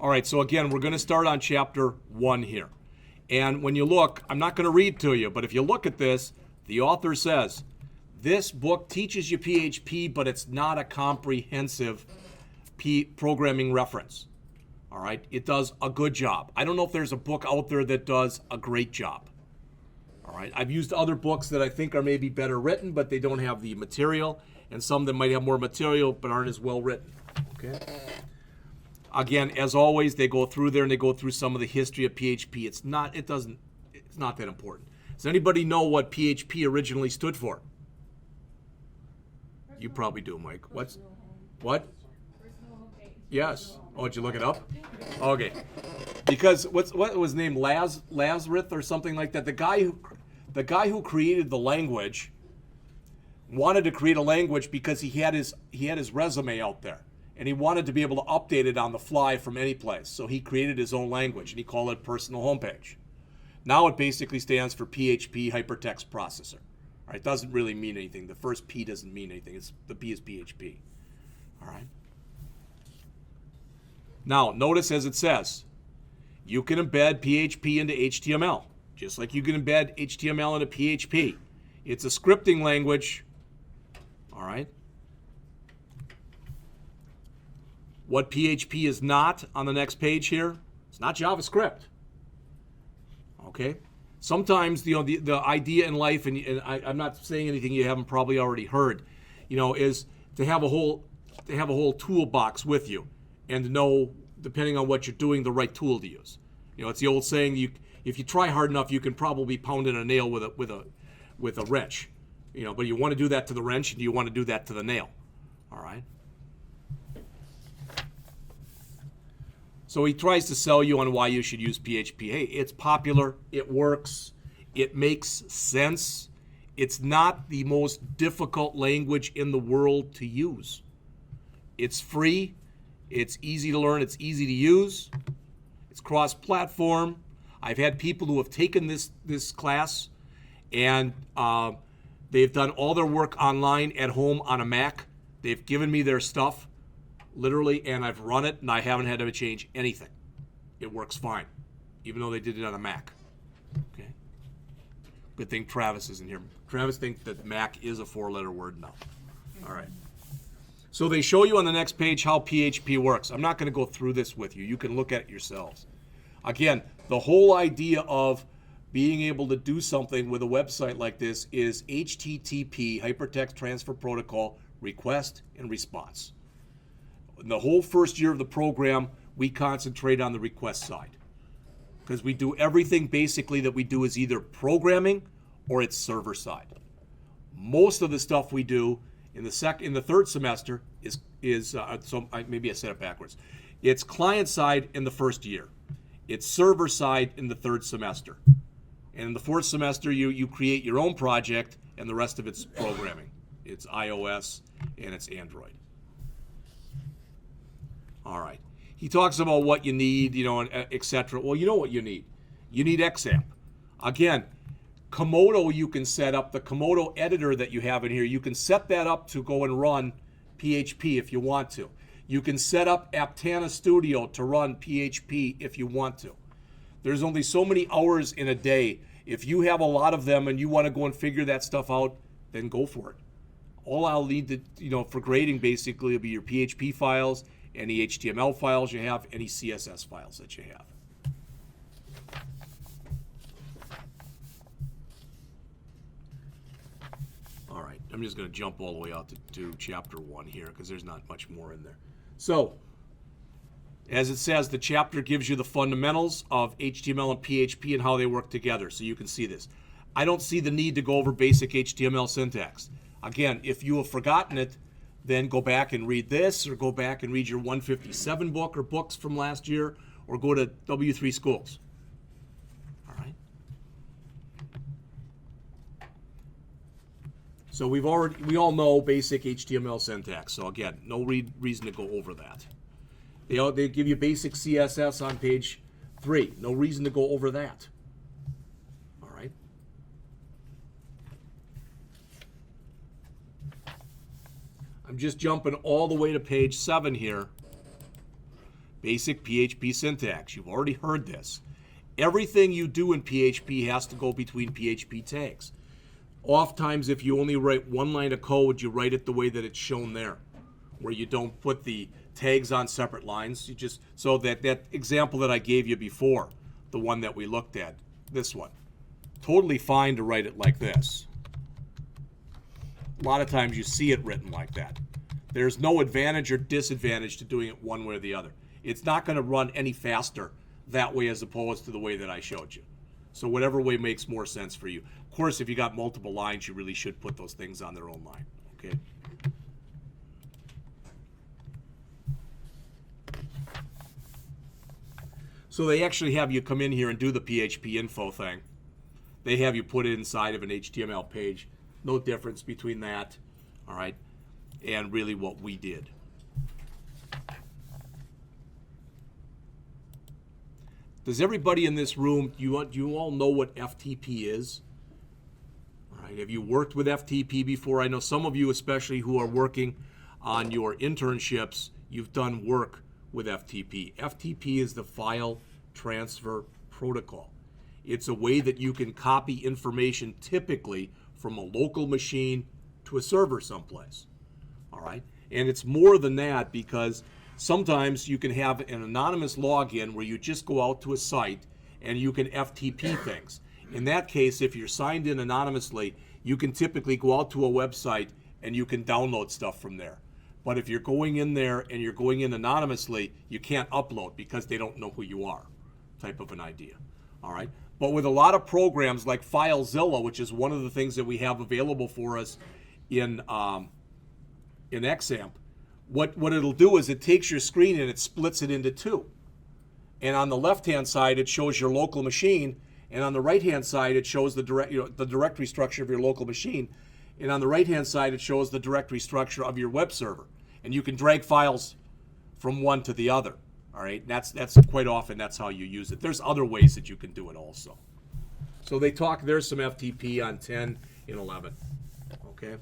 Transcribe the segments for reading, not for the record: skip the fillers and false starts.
All right, so again, we're going to start on chapter 1 here. And when you look, I'm not going to read to you, but if you look at this, the author says, this book teaches you PHP, but it's not a comprehensive programming reference. All right, it does a good job. I don't know if there's a book out there that does a great job. All right, I've used other books that I think are maybe better written, but they don't have the material, and some that might have more material but aren't as well written. Okay. Again, as always, they go through there and they go through some of the history of PHP. It's not that important. Does anybody know what PHP originally stood for? You probably do, Mike. What? Yes. Oh, did you look it up? Okay. Because what was his name? Lazarus or something like that. The guy who created the language wanted to create a language because he had his resume out there, and he wanted to be able to update it on the fly from any place. So he created his own language, and he called it Personal Homepage. Now it basically stands for PHP Hypertext Processor. All right, it doesn't really mean anything. The first P doesn't mean anything. The P is PHP. All right. Now, notice as it says, you can embed PHP into HTML, just like you can embed HTML into PHP. It's a scripting language. All right. What PHP is not on the next page here, it's not JavaScript. Okay? Sometimes the idea in life, and I'm not saying anything you haven't probably already heard, is to have a whole toolbox with you and to know, depending on what you're doing, the right tool to use. It's the old saying, if you try hard enough, you can probably pound in a nail with a wrench. But you want to do that to the wrench, and you want to do that to the nail. All right? So he tries to sell you on why you should use PHP. Hey, it's popular, it works, it makes sense. It's not the most difficult language in the world to use. It's free, it's easy to learn, it's easy to use, it's cross-platform. I've had people who have taken this class and they've done all their work online at home on a Mac. They've given me their stuff, literally, and I've run it, and I haven't had to change anything. It works fine, even though they did it on a Mac. Okay. Good thing Travis isn't here. Travis thinks that Mac is a 4-letter word now. All right. So they show you on the next page how PHP works. I'm not going to go through this with you. You can look at it yourselves. Again, the whole idea of being able to do something with a website like this is HTTP, Hypertext Transfer Protocol, request and response. In the whole first year of the program, we concentrate on the request side because we do everything basically that we do is either programming or it's server side. Most of the stuff we do in the third semester maybe I said it backwards. It's client side in the first year. It's server side in the third semester. And in the fourth semester, you create your own project, and the rest of it's programming. It's iOS and it's Android. All right. He talks about what you need, etc. Well, you know what you need. You need XAMPP. Again, Komodo you can set up, the Komodo editor that you have in here, you can set that up to go and run PHP if you want to. You can set up Aptana Studio to run PHP if you want to. There's only so many hours in a day. If you have a lot of them and you want to go and figure that stuff out, then go for it. All I'll need to, for grading basically will be your PHP files, any HTML files you have, any CSS files that you have. All right, I'm just going to jump all the way out to chapter 1 here because there's not much more in there. So, as it says, the chapter gives you the fundamentals of HTML and PHP and how they work together, so you can see this. I don't see the need to go over basic HTML syntax. Again, if you have forgotten it, then go back and read this, or go back and read your 157 book or books from last year, or go to W3 Schools. All right. So we all know basic HTML syntax. So again, no reason to go over that. They give you basic CSS on page 3. No reason to go over that. All right. I'm just jumping all the way to page 7 here. Basic PHP syntax. You've already heard this. Everything you do in PHP has to go between PHP tags. Oftentimes, if you only write one line of code, you write it the way that it's shown there, where you don't put the tags on separate lines. You just, so that example that I gave you before, the one that we looked at, this one, totally fine to write it like this. A lot of times you see it written like that. There's no advantage or disadvantage to doing it one way or the other. It's not going to run any faster that way as opposed to the way that I showed you. So whatever way makes more sense for you. Of course, if you got multiple lines, you really should put those things on their own line. Okay. So they actually have you come in here and do the PHP info thing. They have you put it inside of an HTML page. No difference between that, all right, and really what we did. Does everybody in this room, do you all know what FTP is? All right, have you worked with FTP before? I know some of you, especially who are working on your internships, you've done work with FTP. FTP is the File Transfer Protocol. It's a way that you can copy information typically from a local machine to a server someplace. All right, and it's more than that because sometimes you can have an anonymous login where you just go out to a site and you can FTP things. In that case, if you're signed in anonymously, you can typically go out to a website and you can download stuff from there. But if you're going in there and you're going in anonymously, you can't upload because they don't know who you are, type of an idea. All right. But with a lot of programs like FileZilla, which is one of the things that we have available for us in XAMPP, what it'll do is it takes your screen and it splits it into two. And on the left-hand side, it shows your local machine, and on the right-hand side, it shows the directory structure of your local machine, and on the right-hand side, it shows the directory structure of your web server. And you can drag files from one to the other. All right, that's quite often that's how you use it. There's other ways that you can do it also. So there's some FTP on 10 and 11. Okay.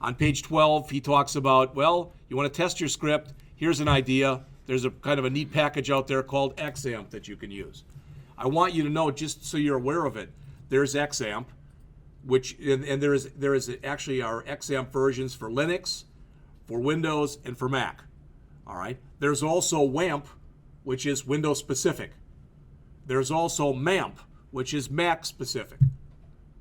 On page 12, he talks about, well, you want to test your script. Here's an idea. There's a kind of a neat package out there called XAMPP that you can use. I want you to know, just so you're aware of it, there's XAMPP, which and there is actually our XAMPP versions for Linux, for Windows, and for Mac. All right. There's also WAMP, which is Windows specific. There's also MAMP, which is Mac specific.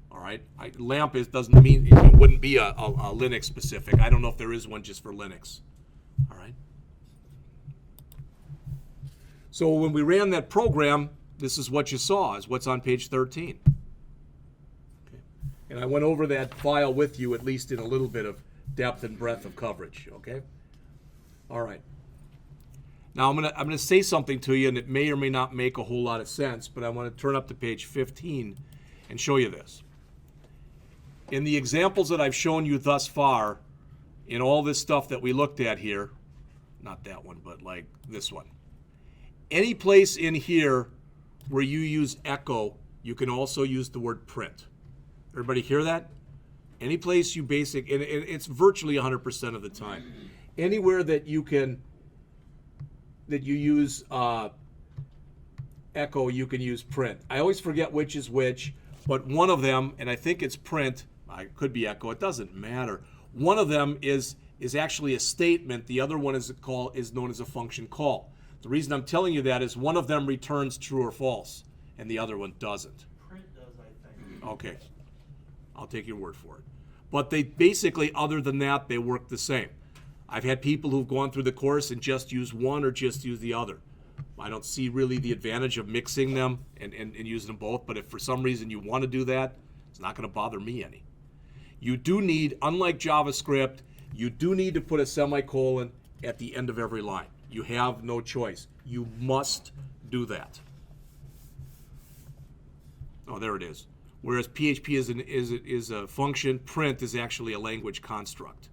All right, LAMP doesn't mean it wouldn't be a Linux specific. I don't know if there is one just for Linux. All right. So when we ran that program, this is what you saw, is what's on page 13. Okay. And I went over that file with you, at least in a little bit of depth and breadth of coverage. Okay. All right. Now I'm gonna say something to you, and it may or may not make a whole lot of sense, but I want to turn up to page 15 and show you this. In the examples that I've shown you thus far, in all this stuff that we looked at here, not that one, but like this one, any place in here where you use echo, you can also use the word print. Everybody hear that? Any place you and it's virtually 100% of the time. Anywhere that you use echo, you can use print. I always forget which is which, but one of them, and I think it's print, it could be echo, it doesn't matter. One of them is actually a statement. The other one is known as a function call. The reason I'm telling you that is one of them returns true or false, and the other one doesn't. Print does, I think. Okay, I'll take your word for it. But they basically, other than that, they work the same. I've had people who've gone through the course and just use one or just use the other. I don't see really the advantage of mixing them and using them both, but if for some reason you want to do that, it's not going to bother me any. You do need, unlike JavaScript, you do need to put a semicolon at the end of every line. You have no choice. You must do that. Oh, there it is. Whereas PHP is a function, print is actually a language construct.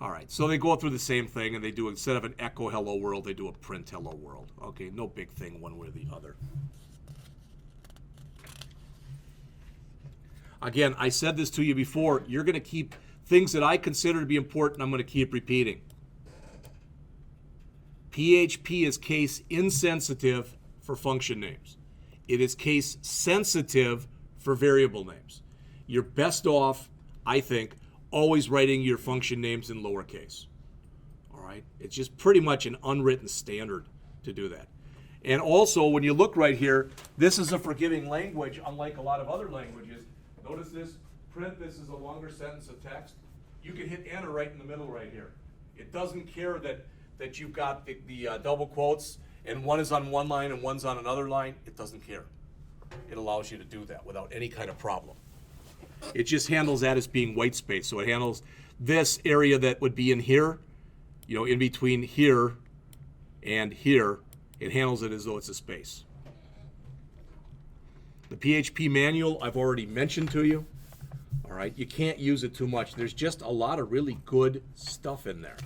All right, so they go through the same thing, and they do, instead of an echo hello world, they do a print hello world. Okay, no big thing one way or the other. Again, I said this to you before, you're going to keep things that I consider to be important, I'm going to keep repeating. PHP is case insensitive for function names. It is case sensitive for variable names. You're best off, I think, always writing your function names in lowercase. All right? It's just pretty much an unwritten standard to do that. And also, when you look right here, this is a forgiving language, unlike a lot of other languages. Notice this, print, this is a longer sentence of text. You can hit enter right in the middle right here. It doesn't care that you've got the double quotes and one is on one line and one's on another line. It doesn't care. It allows you to do that without any kind of problem. It just handles that as being white space. So it handles this area that would be in here, you know, in between here and here. It handles it as though it's a space. The PHP manual I've already mentioned to you. All right, you can't use it too much. There's just a lot of really good stuff in there.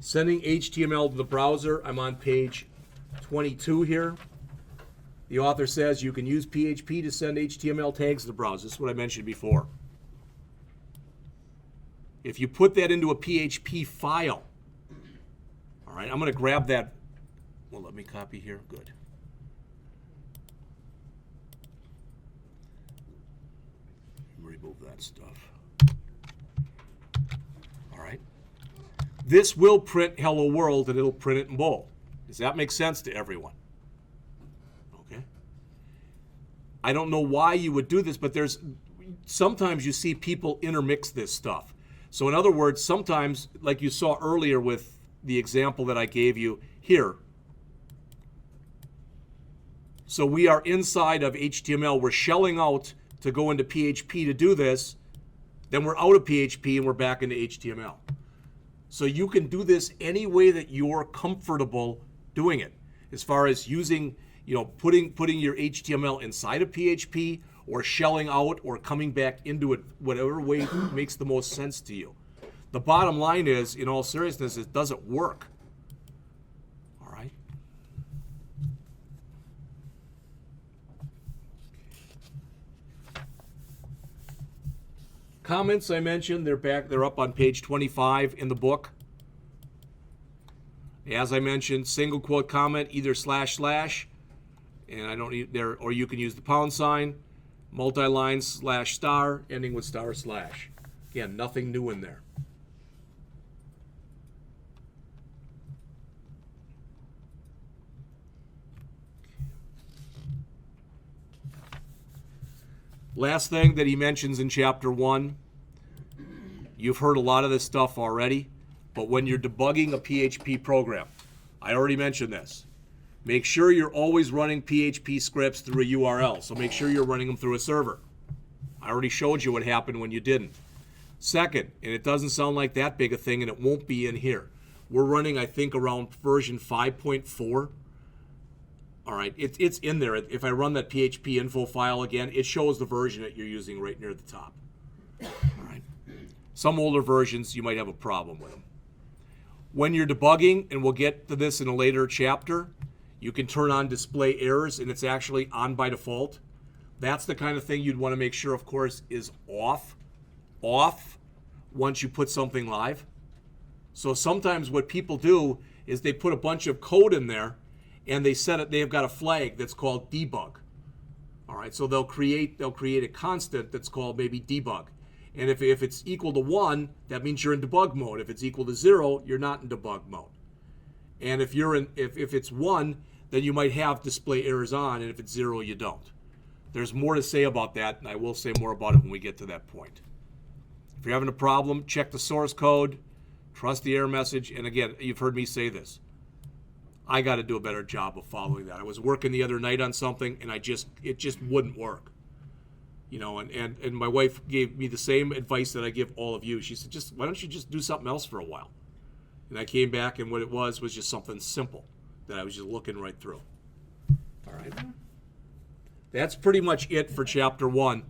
Sending HTML to the browser, I'm on page 22 here. The author says you can use PHP to send HTML tags to the browser. This is what I mentioned before. If you put that into a PHP file, all right, I'm going to grab that. Well, let me copy here. Good. Remove that stuff. All right. This will print hello world, and it'll print it in bold. Does that make sense to everyone? Okay. I don't know why you would do this, but sometimes you see people intermix this stuff. So in other words, sometimes, like you saw earlier with the example that I gave you here. So we are inside of HTML. We're shelling out to go into PHP to do this. Then we're out of PHP and we're back into HTML. So you can do this any way that you're comfortable doing it. As far as using, you know, putting your HTML inside of PHP, or shelling out, or coming back into it, whatever way makes the most sense to you. The bottom line is, in all seriousness, it doesn't work. All right? Comments I mentioned, they're up on page 25 in the book. As I mentioned, single quote comment, either // and I don't need there, or you can use the £, multi-line /*, ending with */. Again, nothing new in there. Last thing that he mentions in Chapter 1, you've heard a lot of this stuff already, but when you're debugging a PHP program, I already mentioned this. Make sure you're always running PHP scripts through a URL, so make sure you're running them through a server. I already showed you what happened when you didn't. Second, and it doesn't sound like that big a thing, and it won't be in here. We're running, I think, around version 5.4. All right, it's in there. If I run that PHP info file again, it shows the version that you're using right near the top. All right. Some older versions, you might have a problem with them. When you're debugging, and we'll get to this in a later chapter, you can turn on display errors, and it's actually on by default. That's the kind of thing you'd want to make sure, of course, is off once you put something live. So sometimes what people do is they put a bunch of code in there, and they've got a flag that's called debug. All right, so they'll create a constant that's called maybe debug. And if it's equal to 1, that means you're in debug mode. If it's equal to 0, you're not in debug mode. And if it's 1, then you might have display errors on, and if it's 0, you don't. There's more to say about that, and I will say more about it when we get to that point. If you're having a problem, check the source code, trust the error message, and again, you've heard me say this. I got to do a better job of following that. I was working the other night on something, and it just wouldn't work. You know, and my wife gave me the same advice that I give all of you. She said, why don't you just do something else for a while? And I came back, and what it was just something simple that I was just looking right through. All right. That's pretty much it for Chapter 1.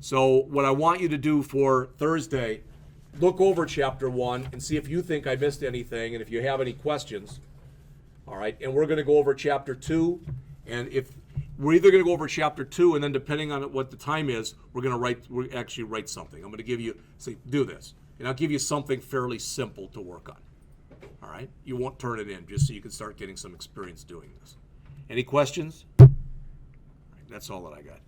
So what I want you to do for Thursday, look over Chapter 1 and see if you think I missed anything, and if you have any questions. All right, and we're going to go over Chapter 2, and we're either going to go over chapter 2, and then depending on what the time is, we're actually write something. I'm going to give you, say, do this, and I'll give you something fairly simple to work on. All right? You won't turn it in, just so you can start getting some experience doing this. Any questions? All right, that's all that I got.